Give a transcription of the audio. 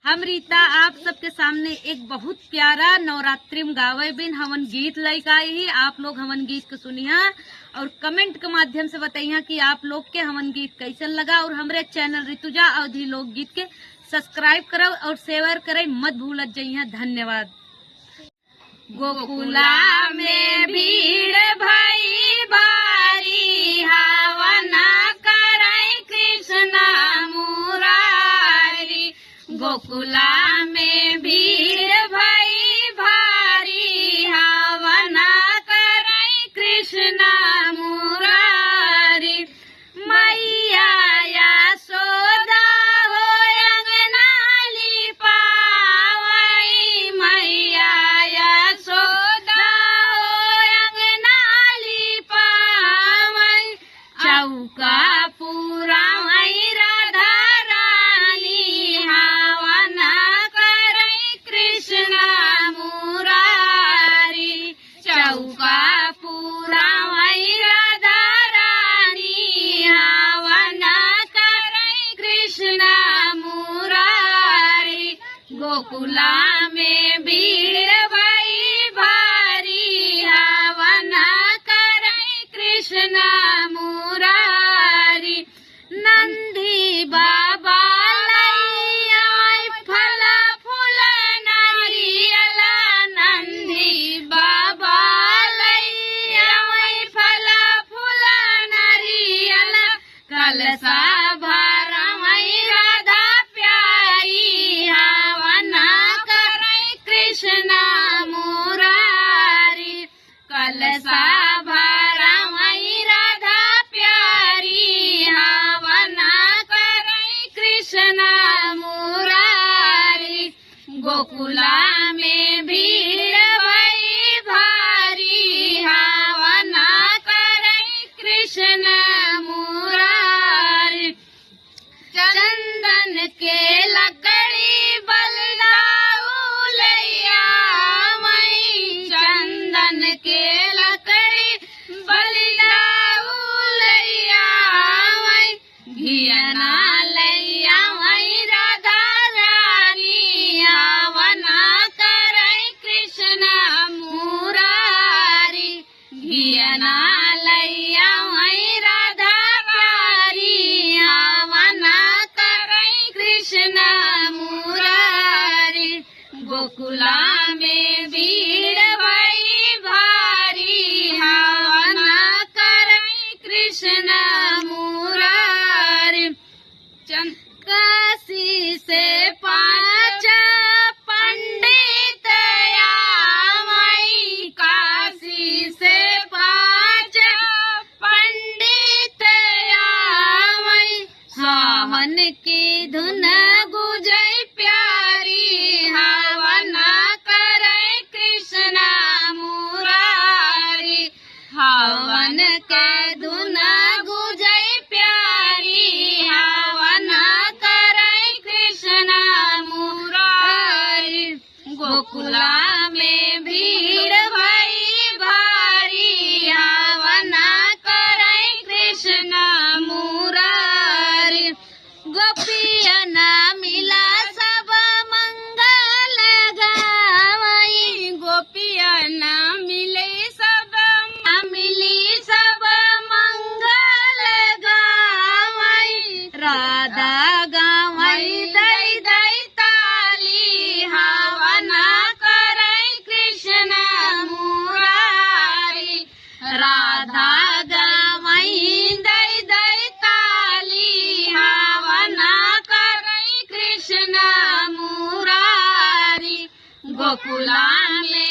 हम रीता आप सबके सामने एक बहुत प्यारा नवरात्रि में गावे बिन हवन गीत लेकर आई ही। आप लोग हवन गीत को सुनिया और कमेंट के माध्यम से बताइया कि आप लोग के हवन गीत कैसन लगा। और हमारे चैनल ऋतुजा अवधि लोक गीत के सब्सक्राइब करो और शेयर करे मत भूलत जाइए। धन्यवाद। गोकुला में भीड़ भई भारी हवन करे कृष्ण मुरारी। गोकुला में भीड़ भई भारी हवन करे कृष्ण मुरारी। मैया यशोदा हो अंगना लिपावई। मैया यशोदा हो अंगना लिपावई। चौका पुरावई राधा रानी हवन करे कृष्ण मुरारी। चौका पुरावई राधा रानी हवन करे कृष्ण मुरारी। गोकुला में भीड़ भई भारी हवन करे कृष्ण मुरारी। नंदी बाबा लई फल फूल नारियल। नंदी बाबा लई फल फूल नारियल। कलसा भरवई राधा प्यारी हवन करे कृष्ण मुरारी। कलसा भरवई राधा प्यारी हवन करे कृष्ण मुरारी। गोकुला में भीड़ भई भारी हवन करे कृष्ण मुरारी। चंदन के लकड़ी बलदाऊ लैया मई। चंदन के लकड़ी बलदाऊ लैया मई। घियना लैया मई राधा रानी हवन करे कृष्ण मुरारी। घियना लैया मई राधा प्यारी हवन करे कृष्ण मुरारी। गोकुला में भीड़ भई भारी हवन करे कृष्ण मुरारी। काशी से 5 पंडित आमई। काशी से 5 पंडित आमई। सावन की धुन गुजई प्यारी हवन करे कृष्ण मुरारी। हवन के धुन गुजई प्यारी हवन करे कृष्ण मुरारी। गोकुला में भीड़ भई भारी हवन करे कृष्ण मुरारी। गोपियन मिला सब मंगल गावई। गोपियन मिले सब मिली सब मंगल गावई। राधा गावई दई दई ताली हवन करे कृष्ण मुरारी। राधा गावई दई दई ताली हवन करे कृष्ण मुरारी। गोकुला में